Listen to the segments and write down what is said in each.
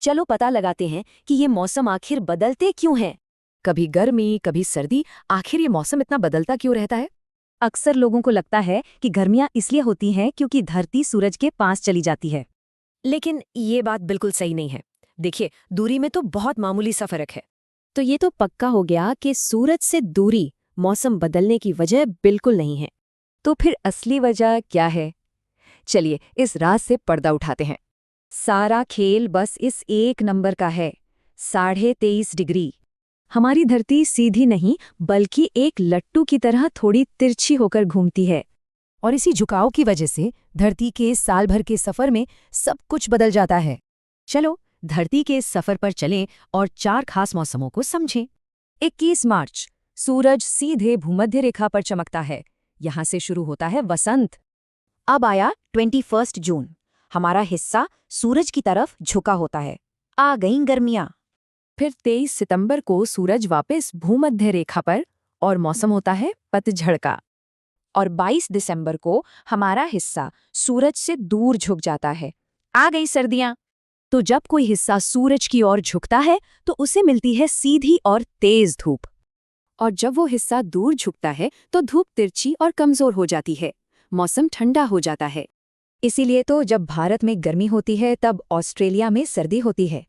चलो पता लगाते हैं कि ये मौसम आखिर बदलते क्यों हैं। कभी गर्मी, कभी सर्दी, आखिर ये मौसम इतना बदलता क्यों रहता है? अक्सर लोगों को लगता है कि गर्मियां इसलिए होती हैं क्योंकि धरती सूरज के पास चली जाती है। लेकिन ये बात बिल्कुल सही नहीं है। देखिए, दूरी में तो बहुत मामूली सा फर्क है। तो ये तो पक्का हो गया कि सूरज से दूरी मौसम बदलने की वजह बिल्कुल नहीं है। तो फिर असली वजह क्या है? चलिए इस राज से पर्दा उठाते हैं। सारा खेल बस इस एक नंबर का है, 23.5 डिग्री। हमारी धरती सीधी नहीं बल्कि एक लट्टू की तरह थोड़ी तिरछी होकर घूमती है। और इसी झुकाव की वजह से धरती के साल भर के सफर में सब कुछ बदल जाता है। चलो धरती के इस सफर पर चलें और 4 खास मौसमों को समझें। 21 मार्च, सूरज सीधे भूमध्य रेखा पर चमकता है। यहाँ से शुरू होता है वसंत। अब आया 21 जून। हमारा हिस्सा सूरज की तरफ झुका होता है। आ गईं गर्मियां। फिर 23 सितंबर को सूरज वापस भूमध्य रेखा पर और मौसम होता है पतझड़ का। और 22 दिसंबर को हमारा हिस्सा सूरज से दूर झुक जाता है। आ गई सर्दियां। तो जब कोई हिस्सा सूरज की ओर झुकता है तो उसे मिलती है सीधी और तेज धूप। और जब वो हिस्सा दूर झुकता है तो धूप तिरछी और कमजोर हो जाती है, मौसम ठंडा हो जाता है। इसीलिए तो जब भारत में गर्मी होती है तब ऑस्ट्रेलिया में सर्दी होती है।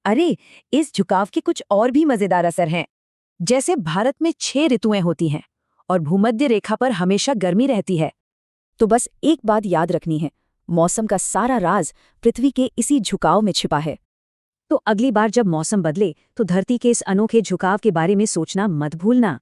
अरे, इस झुकाव के कुछ और भी मजेदार असर हैं। जैसे भारत में 6 ऋतुएं होती हैं और भूमध्य रेखा पर हमेशा गर्मी रहती है। तो बस एक बात याद रखनी है, मौसम का सारा राज पृथ्वी के इसी झुकाव में छिपा है। तो अगली बार जब मौसम बदले तो धरती के इस अनोखे झुकाव के बारे में सोचना मत भूलना।